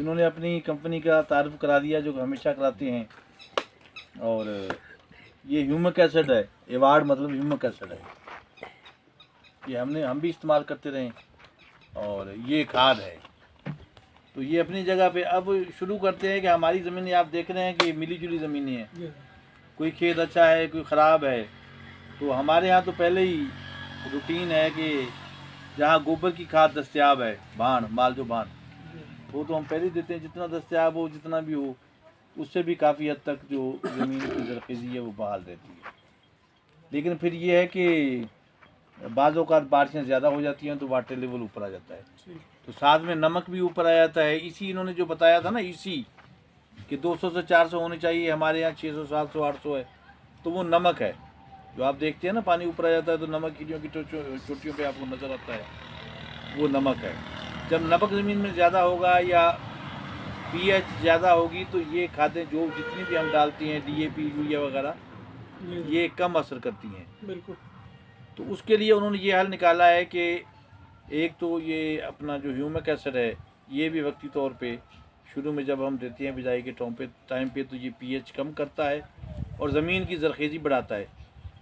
इन्होंने अपनी कंपनी का तारुफ करा दिया जो हमेशा कराते हैं। और ये ह्यूमिक एसिड है, एवार्ड मतलब ह्यूमिक एसिड है, ये हम भी इस्तेमाल करते रहें। और ये खाद है। तो ये अपनी जगह पे अब शुरू करते हैं कि हमारी ज़मीनें आप देख रहे हैं कि मिली जुली ज़मीनें हैं, कोई खेत अच्छा है कोई ख़राब है। तो हमारे यहाँ तो पहले ही रूटीन है कि जहाँ गोबर की खाद दस्तियाब है, भाण मालजो भाण, वो तो हम पहले ही देते हैं, जितना दस्तियाब हो जितना भी हो, उससे भी काफ़ी हद तक जो ज़मीन की ज़रख़ेज़ी है वो बहाल रहती है। लेकिन फिर ये है कि बाज़ औक़ात बारिशें ज़्यादा हो जाती हैं तो वाटर लेवल ऊपर आ जाता है, तो साथ में नमक भी ऊपर आ जाता है। इसी इन्होंने जो बताया था ना, इसी कि 200 से 400 होनी चाहिए, हमारे यहाँ 600 700 800 है, तो वो नमक है। जो आप देखते हैं ना पानी ऊपर आ जाता है तो नमक कीड़ियों की चोटियों पे आपको नज़र आता है, वो नमक है। जब नमक ज़मीन में ज़्यादा होगा या पीएच ज़्यादा होगी तो ये खादें जो जितनी भी हम डालती हैं, डीएपी यूरिया वगैरह, ये कम असर करती हैं। बिल्कुल। तो उसके लिए उन्होंने ये हल निकाला है कि एक तो ये अपना जो ह्यूमिक एसिड है, ये भी वक्ती तौर पे शुरू में जब हम देते हैं बिजाई के टाइम पे तो ये पीएच कम करता है और ज़मीन की ज़रख़ेज़ी बढ़ाता है।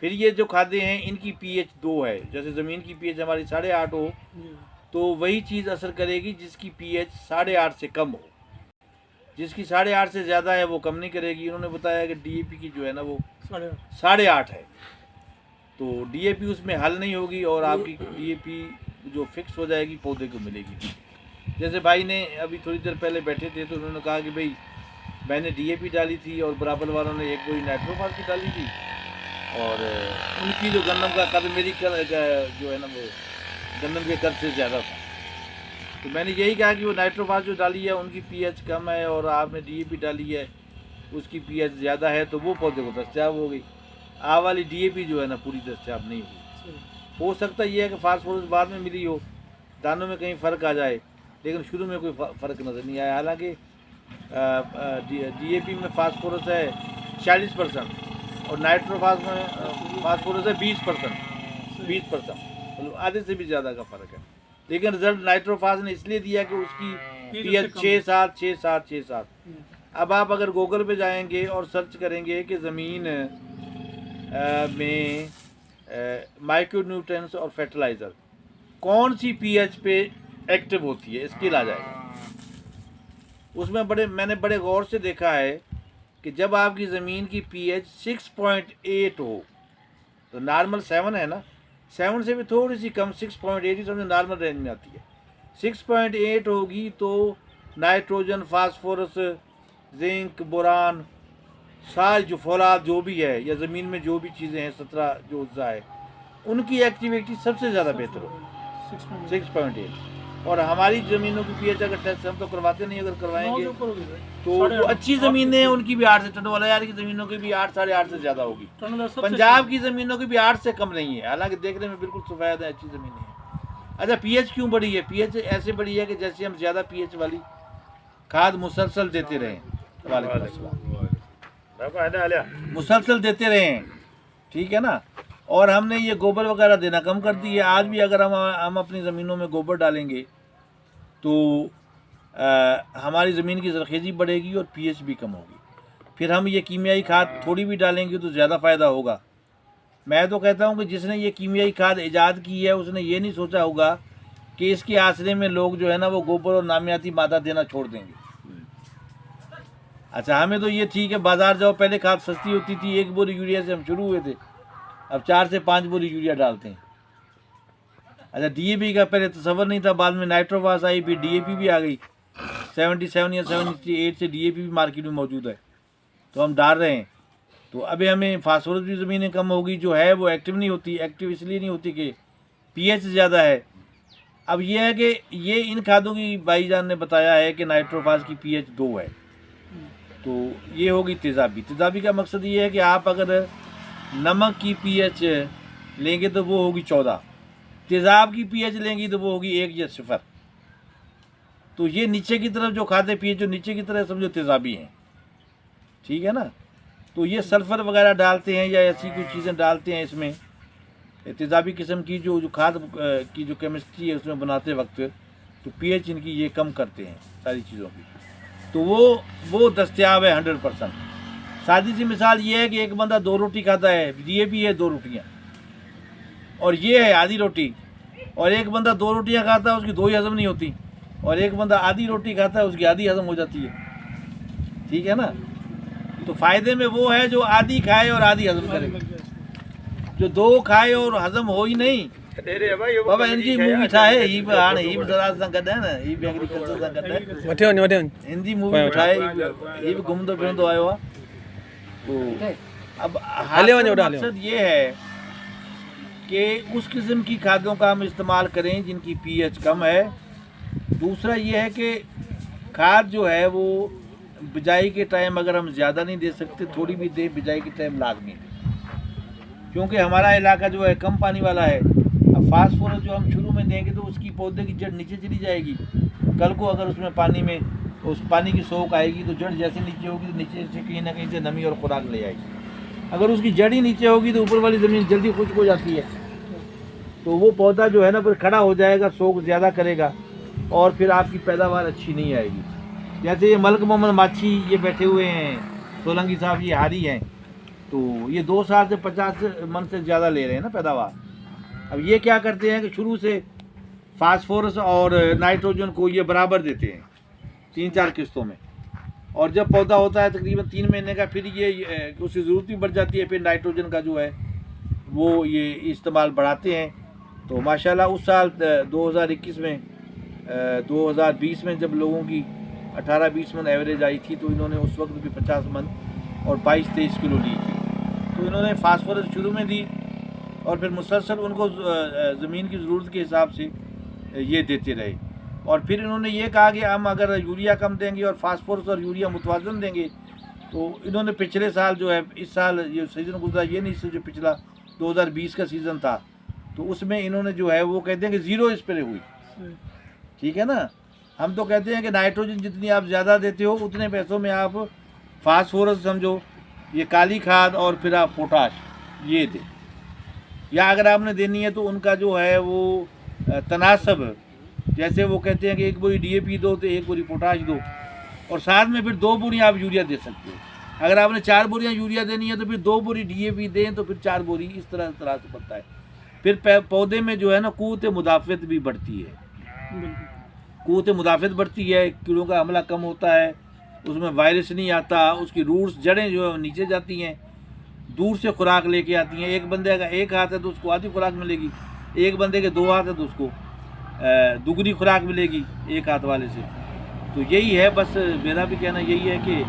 फिर ये जो खादें हैं इनकी पीएच 2 है, जैसे ज़मीन की पीएच हमारी 8.5 हो तो वही चीज़ असर करेगी जिसकी पीएच 8.5 से कम हो। जिसकी 8.5 से ज़्यादा है वो कम नहीं करेगी। इन्होंने बताया कि डीएपी की जो है ना वो 8.5 है, तो डीएपी उसमें हल नहीं होगी और आपकी डीएपी जो फिक्स हो जाएगी पौधे को मिलेगी। जैसे भाई ने अभी थोड़ी देर पहले बैठे थे तो उन्होंने कहा कि भाई मैंने डीएपी डाली थी और बराबर वालों ने एक बोरी नाइट्रोफॉस की डाली थी और उनकी जो गंदम का कद मेरी जो है ना वो गंदम के कद से ज़्यादा था। तो मैंने यही कहा कि वो नाइट्रोफॉस जो डाली है उनकी पीएच कम है और आपने डीएपी डाली है उसकी पीएच ज़्यादा है, तो वो पौधे को दस्तियाब हो गई। आ वाली डीएपी जो है ना पूरी दस्तियाब नहीं हुई। हो सकता ये है कि फास्फोरस बाद में मिली हो, दानों में कहीं फ़र्क आ जाए, लेकिन शुरू में कोई फ़र्क नज़र नहीं आया। हालांकि डीएपी में फास्फोरस है 40% और नाइट्रोफॉस में फास्फोरस है 20%, मतलब आधे से भी ज़्यादा का फ़र्क है। लेकिन रिजल्ट नाइट्रोफॉस ने इसलिए दिया कि उसकी पीएच 6-7। अब आप अगर गूगल पे जाएंगे और सर्च करेंगे कि ज़मीन में माइक्रोन्यूट्रिएंट्स और फर्टिलाइज़र कौन सी पीएच पे एक्टिव होती है, स्किल आ जाएगा। उसमें मैंने बड़े गौर से देखा है कि जब आपकी ज़मीन की पीएच 6.8 हो तो नॉर्मल 7 है ना, 7 से भी थोड़ी सी कम 6.8 ही समझो नॉर्मल रेंज में आती है। 6.8 होगी तो नाइट्रोजन, फास्फोरस, जिंक, बोरान, सारी जो फौलाद जो भी है या ज़मीन में जो भी चीज़ें हैं 17 जो उज्जा है उनकी एक्टिविटी सबसे ज़्यादा बेहतर हो 6.8। और हमारी ज़मीनों की पीएच अगर टेस्ट हम तो करवाते नहीं, अगर करवाएंगे तो जो अच्छी ज़मीनें हैं उनकी भी 8 से, टंडवालायार की ज़मीनों की भी 8, 8.5 से ज़्यादा होगी। पंजाब की ज़मीनों की भी 8 से कम नहीं है, हालांकि देखने में बिल्कुल सफ़ेद है, अच्छी ज़मीनें हैं। अच्छा, पीएच क्यों बढ़ी है? पीएच ऐसे बढ़ी है कि जैसे हम ज़्यादा पीएच वाली खाद मुसलसल देते रहें, मुसलसल देते रहें, ठीक है ना। और हमने ये गोबर वगैरह देना कम कर दी है। आज भी अगर हम अपनी ज़मीनों में गोबर डालेंगे तो हमारी ज़मीन की ज़रख़ेज़ी बढ़ेगी और पीएच भी कम होगी। फिर हम ये कीमियाई खाद थोड़ी भी डालेंगे तो ज़्यादा फ़ायदा होगा। मैं तो कहता हूँ कि जिसने ये कीमियाई खाद ईजाद की है उसने ये नहीं सोचा होगा कि इसके आसरे में लोग जो है ना वो गोबर और नामियाती मादा देना छोड़ देंगे। अच्छा, हमें तो ये ठीक है, बाज़ार जाओ, पहले खाद सस्ती होती थी, 1 बोरी यूरिया से हम शुरू हुए थे, अब 4 से 5 बोरी यूरिया डालते हैं। अच्छा, डीएपी का पहले तसव्वुर नहीं था, बाद में नाइट्रोफॉस आई, फिर डीएपी भी आ गई। 77 या 78 से डीएपी भी मार्केट में मौजूद है, तो हम डाल रहे हैं। तो अभी हमें फास्फोरस भी ज़मीनें कम होगी, जो है वो एक्टिव नहीं होती। एक्टिव इसलिए नहीं होती कि पीएच ज़्यादा है। अब ये है कि ये इन खादों की भाईजान ने बताया है कि नाइट्रोफॉस की पीएच 2 है, तो ये होगी तेज़ाबी। तेज़ाबी का मकसद ये है कि आप अगर नमक की पीएच लेंगे तो वो होगी 14, तेज़ाब की पीएच लेंगी तो वो होगी 1 या 0। तो ये नीचे की तरफ जो खाते पीएच जो नीचे की तरफ समझो तेज़ाबी हैं, ठीक है ना। तो ये सल्फ़र वगैरह डालते हैं या ऐसी कुछ चीज़ें डालते हैं इसमें तेज़ाबी किस्म की जो खाद की जो केमिस्ट्री है उसमें बनाते वक्त तो पीएच इनकी ये कम करते हैं सारी चीज़ों की। तो वो दस्तयाब है 100%। सादी सी मिसाल ये है कि एक बंदा 2 रोटी खाता है, ये भी है 2 रोटियाँ, और ये है आधी रोटी, और एक बंदा 2 रोटियाँ खाता है उसकी 2 ही हज़म नहीं होती, और एक बंदा आधी रोटी खाता है उसकी आधी हज़म हो जाती है। ठीक है ना। तो फ़ायदे में वो है जो आधी खाए और आधी हज़म करे, जो 2 खाए और हज़म हो ही नहीं। बाबा इनकी मूवी ठाहे ही हाणे ही ज़रात सां गॾु आहे न, ही बि एग्रीकल्चर सां गॾु आहे, वठे वञो हिंदी मूवी ठाहे ही भी घुमंदो फिरंदो आयो आहे। तो अब मकसद ये है कि उस किस्म की खादों का हम इस्तेमाल करें जिनकी पीएच कम है। दूसरा ये है कि खाद जो है वो बिजाई के टाइम अगर हम ज़्यादा नहीं दे सकते, थोड़ी भी दे, बिजाई के टाइम लाजमी है, क्योंकि हमारा इलाका जो है कम पानी वाला है। अब फास्फोरस जो हम शुरू में देंगे तो उसकी पौधे की जड़ नीचे चली जाएगी, कल को अगर उसमें पानी में उस पानी की सोख आएगी तो जड़ जैसे नीचे होगी तो नीचे से कहीं ना कहीं से नमी और खुराक ले आएगी। अगर उसकी जड़ ही नीचे होगी तो ऊपर वाली ज़मीन जल्दी खुश्क हो जाती है, तो वो पौधा जो है ना फिर खड़ा हो जाएगा, सोख ज़्यादा करेगा और फिर आपकी पैदावार अच्छी नहीं आएगी। जैसे ये मलिक मोहम्मद माछी ये बैठे हुए हैं, सोलंकी साहब ये हारी हैं, तो ये 2 साल से 50 मन से ज़्यादा ले रहे हैं ना पैदावार। अब ये क्या करते हैं कि शुरू से फास्फोरस और नाइट्रोजन को ये बराबर देते हैं 3-4 किस्तों में, और जब पौधा होता है तकरीबन 3 महीने का फिर ये उसकी ज़रूरत भी बढ़ जाती है, फिर नाइट्रोजन का जो है वो ये इस्तेमाल बढ़ाते हैं। तो माशाल्लाह उस साल 2021 में 2020 में जब लोगों की 18-20 मन एवरेज आई थी तो इन्होंने उस वक्त भी 50 मन और 22-23 किलो ली थी। तो इन्होंने फास्फोरस शुरू में दी और फिर मुसलसल उनको ज़मीन की ज़रूरत के हिसाब से ये देते रहे, और फिर इन्होंने ये कहा कि हम अगर यूरिया कम देंगे और फास्फोरस और यूरिया मुतवाज़न देंगे, तो इन्होंने पिछले साल जो है, इस साल ये सीज़न गुजरा, ये नहीं जो पिछला 2020 का सीज़न था, तो उसमें इन्होंने जो है वो कहते हैं कि 0 स्प्रे हुई। ठीक है ना। हम तो कहते हैं कि नाइट्रोजन जितनी आप ज़्यादा देते हो उतने पैसों में आप फास्फोरस समझो, ये काली खाद और फिर आप पोटाश ये दें, या अगर आपने देनी है तो उनका जो है वो तनासब, जैसे वो कहते हैं कि 1 बोरी DAP दो तो 1 बोरी पोटाश दो, और साथ में फिर 2 बोरी आप यूरिया दे सकते हो। अगर आपने 4 बोरियाँ यूरिया देनी है तो फिर 2 बोरी DAP दें तो फिर 4 बोरी, इस तरह से बनता है। फिर पौधे में जो है ना क़ुव्वत मुदाफ़त भी बढ़ती है, क़ुव्वत मुदाफ़त बढ़ती है, कीड़ों का हमला कम होता है, उसमें वायरस नहीं आता, उसकी रूट्स जड़ें जो है नीचे जाती हैं, दूर से खुराक लेके आती हैं। एक बंदे का 1 हाथ है तो उसको आधी खुराक मिलेगी, एक बंदे के 2 हाथ है तो उसको दुगनी खुराक मिलेगी 1 हाथ वाले से। तो यही है, बस मेरा भी कहना यही है कि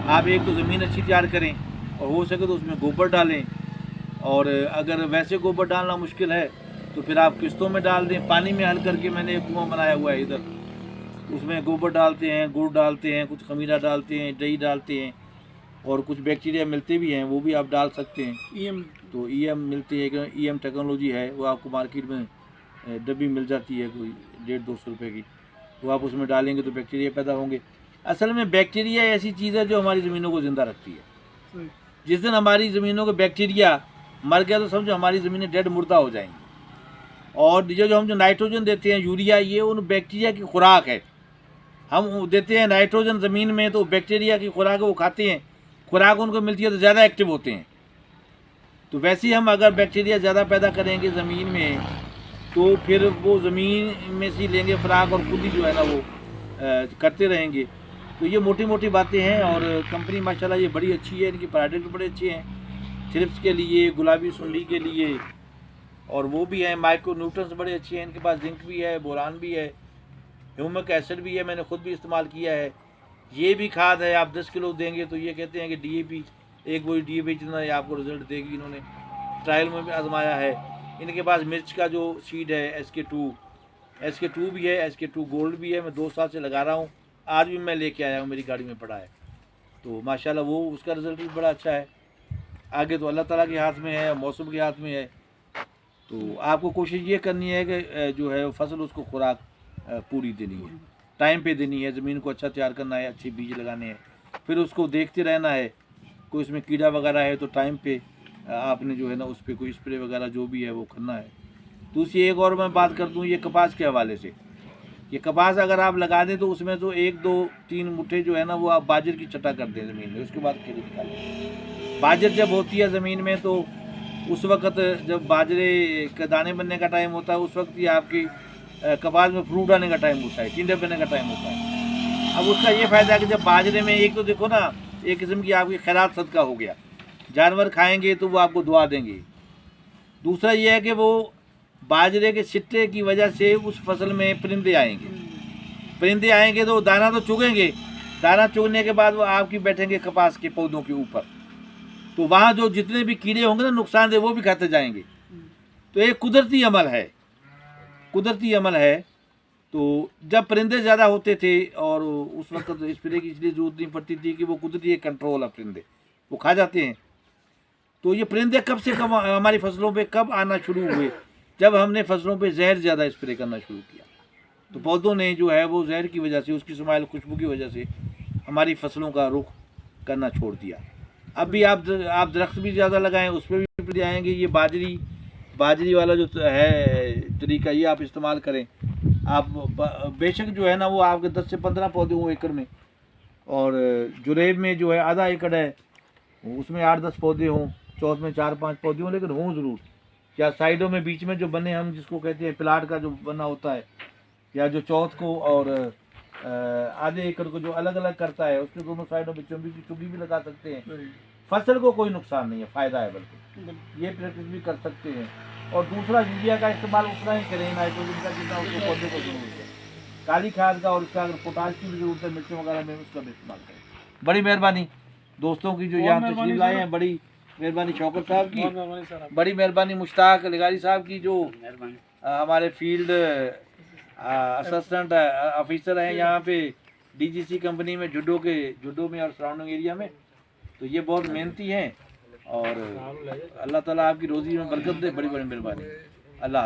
आप एक तो ज़मीन अच्छी तैयार करें और हो सके तो उसमें गोबर डालें, और अगर वैसे गोबर डालना मुश्किल है तो फिर आप किस्तों में डाल दें, पानी में हल करके मैंने एक कुआं बनाया हुआ है इधर, उसमें गोबर डालते हैं, गुड़ डालते हैं, कुछ खमीरा डालते हैं, दही डालते हैं, और कुछ बैक्टीरिया मिलते भी हैं वो भी आप डाल सकते हैं। तो EM मिलती है, EM टेक्नोलॉजी है, वो आपको मार्केट में डब्बी मिल जाती है कोई 150-200 रुपये की, वो आप उसमें डालेंगे तो बैक्टीरिया पैदा होंगे। असल में बैक्टीरिया ऐसी चीज़ है जो हमारी ज़मीनों को ज़िंदा रखती है। जिस दिन हमारी ज़मीनों के बैक्टीरिया मर गया तो समझो हमारी ज़मीनें डेड मुर्दा हो जाएंगी। और जो हम नाइट्रोजन देते हैं यूरिया, ये उन बैक्टीरिया की खुराक है। हम देते हैं नाइट्रोजन ज़मीन में तो बैक्टीरिया की खुराक वो खाते हैं, खुराक उनको मिलती है तो ज़्यादा एक्टिव होते हैं। तो वैसे ही हम अगर बैक्टीरिया ज़्यादा पैदा करेंगे ज़मीन में तो फिर वो ज़मीन में से लेंगे खुराक और खुद ही जो है ना वो करते रहेंगे। तो ये मोटी मोटी बातें हैं, और कंपनी माशाल्लाह ये बड़ी अच्छी है, इनकी प्रोडक्ट बड़े अच्छे हैं थ्रिप्स के लिए, गुलाबी सुंडी के लिए, और वो भी हैं माइक्रो न्यूट्रंस बड़े अच्छे हैं इनके पास, जिंक भी है, बोरान भी है, ह्यूमिक एसिड भी है, मैंने खुद भी इस्तेमाल किया है। ये भी खाद है, आप 10 किलो देंगे तो ये कहते हैं कि DAP 1 बोरी DAP जितना है आपको रिजल्ट देगी। इन्होंने ट्रायल में भी आजमाया है। इनके पास मिर्च का जो सीड है SK2 भी है, SK2 गोल्ड भी है, मैं 2 साल से लगा रहा हूँ, आज भी मैं लेके आया हूँ, मेरी गाड़ी में पड़ा है। तो माशाल्लाह वो उसका रिज़ल्ट भी बड़ा अच्छा है। आगे तो अल्लाह ताला के हाथ में है, मौसम के हाथ में है। तो आपको कोशिश ये करनी है कि जो है फसल उसको खुराक पूरी देनी है, टाइम पे देनी है, ज़मीन को अच्छा तैयार करना है, अच्छे बीज लगाने हैं, फिर उसको देखते रहना है। कोई उसमें कीड़ा वगैरह है तो टाइम पे आपने जो है ना उस पर कोई स्प्रे वगैरह जो भी है वो करना है। दूसरी एक और मैं बात कर दूँ ये कपास के हवाले से, ये कपास अगर आप लगा दें तो उसमें तो 1 2 3 मुट्ठे जो है ना वो आप बाजरे की छटा कर दें ज़मीन में, उसके बाद खेती निकालें। बाजरे जब होती है ज़मीन में तो उस वक्त जब बाजरे का दाने बनने का टाइम होता है उस वक्त ही आपकी कपास में फ्रूट आने का टाइम होता है, टिंडे बनने का टाइम होता है। अब उसका ये फ़ायदा है कि जब बाजरे में एक तो देखो ना एक किस्म की आपकी खैरात सदका हो गया, जानवर खाएंगे तो वो आपको दुआ देंगे। दूसरा ये है कि वो बाजरे के छिट्टे की वजह से उस फसल में परिंदे आएंगे तो दाना तो चुगेंगे, दाना चुगने के बाद वो आपकी बैठेंगे कपास के पौधों के ऊपर, तो वहाँ जो जितने भी कीड़े होंगे ना नुकसानदेह वो भी खाते जाएंगे। तो एक कुदरती अमल है। तो जब परिंदे ज़्यादा होते थे और उस वक्त तो स्प्रे की इसलिए जरूरत नहीं पड़ती थी कि वो कुदरती कंट्रोल है, परिंदे वो खा जाते हैं। तो ये परिंदे कब से कब हमारी फसलों पे कब आना शुरू हुए, जब हमने फसलों पे जहर ज़्यादा स्प्रे करना शुरू किया। तो पौधों ने जो है वो जहर की वजह से, उसकी स्माइल खुशबू की वजह से हमारी फसलों का रुख करना छोड़ दिया। अब भी आप दरख्त भी ज़्यादा लगाएं उस पर भी परिंदे आएंगे। ये बाजरी वाला जो है तरीका ये आप इस्तेमाल करें। आप बेशक जो है ना वो आपके 10 से 15 पौधे हों एकड़ में, और जुरेब में जो है आधा एकड़ है उसमें 8-10 पौधे हों, चौथ में 4-5 पौधे हों, लेकिन हों ज़रूर। या साइडों में बीच में जो बने हम जिसको कहते हैं प्लाट का जो बना होता है, या जो चौथ को और आधे एकड़ को जो अलग अलग करता है उसके दोनों साइडों में चुगी भी लगा सकते हैं। फसल को कोई नुकसान नहीं है, फ़ायदा है, बल्कि ये प्रैक्टिस भी कर सकते हैं। और दूसरा यूरिया का इस्तेमाल उतना ही करें, नाइट्रोजन का जितना उसको पौधे को जरूरत है, काली खाद का और उसका अगर पोटाश की भी जरूरत है मिर्चों वगैरह में उसका भी इस्तेमाल करें। बड़ी मेहरबानी दोस्तों की जो यहाँ तशरीफ लाए हैं, बड़ी मेहरबानी शौकत साहब की, बड़ी मेहरबानी मुश्ताक लिगारी साहब की जो हमारे फील्ड असिस्टेंट ऑफिसर हैं यहाँ पे DGC कंपनी में जुड्डो में और सराउंडिंग एरिया में। तो ये बहुत मेहनती हैं और अल्लाह ताला आपकी रोज़ी में बरकत दे। बड़ी बड़ी मेहरबानी। अल्लाह।